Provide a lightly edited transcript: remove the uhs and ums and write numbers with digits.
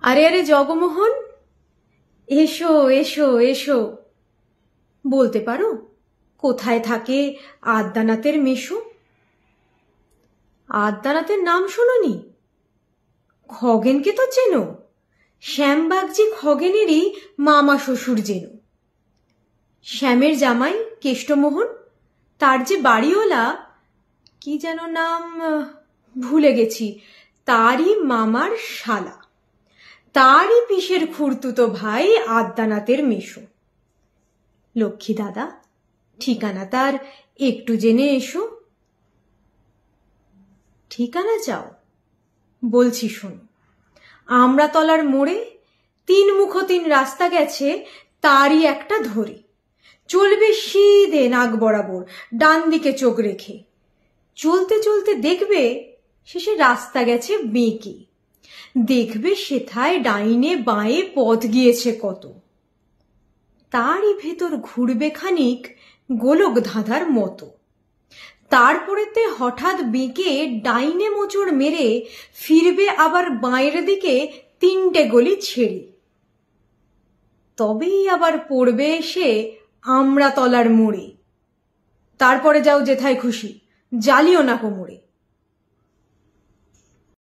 আরে আরে জগমোহন, এসো এসো এসো। বলতে পারো কোথায় থাকে আদ্যানাথের মেশো? আদ্যানাথের নাম শোনোনি? খগেনকে তো চেনো, শ্যামবাগজি খগেনেরই মামা শ্বশুর যেন। শ্যামের জামাই কেষ্টমোহন, তার যে বাড়িওয়ালা, কি যেন নাম ভুলে গেছি, তারই মামার শালা, তারই পিসের খুড়তুতো ভাই আদ্যানাথের মেশো। লক্ষ্মী দাদা, ঠিকানা তার একটু জেনে এসো। ঠিকানা চাও? বলছি শোনো। আমড়াতলার মোড়ে 3 মুখো 3 রাস্তা গেছে, তারই একটা ধরে চলবে সিধে নাক বরাবর, ডান দিকে চোখ রেখে। চলতে চলতে দেখবে শেষে রাস্তা গেছে বেঁকে, দেখবে সেথায় ডাইনে বাঁয়ে পথ গিয়েছে কত। তারই ভেতর ঘুরবে খানিক গোলক ধাঁধার মতো, তারপরেতে হঠাৎ বেঁকে ডাইনে মোচড় মেরে ফিরবে আবার বাঁয়ের দিকে 3টে গলি ছেড়ে। তবেই আবার পড়বে এসে আমড়াতলার মোড়ে। তারপরে যাও যেথায় খুশি, জ্বালিও না কোমরে।